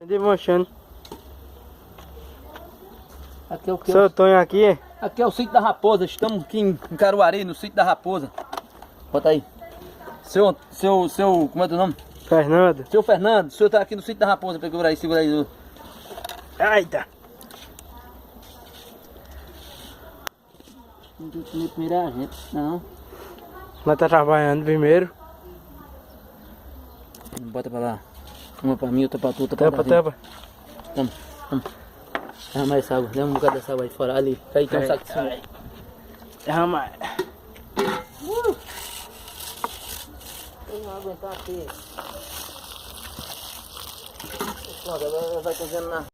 Desmanchando. Aqui é o que? Seu Tonho aqui. Aqui é o sítio da Raposa. Estamos aqui em Caruaru, no sítio da Raposa. Bota aí. Seu, como é teu nome? Fernando. Seu Fernando, o senhor tá aqui no sítio da Raposa. Segura aí. Eita. Não tem que comer primeiro a gente, não. Nós tá trabalhando primeiro. Bota pra lá. Uma pra mim, outra pra tu, outra pra Tampa, tu. tampa. Toma. Derrama essa água. Derrama um bocado dessa água aí fora. Ali. Aí tem um saco de cima. Derrama. Eu não aguentar aqui. Pronto, agora vai cozendo na...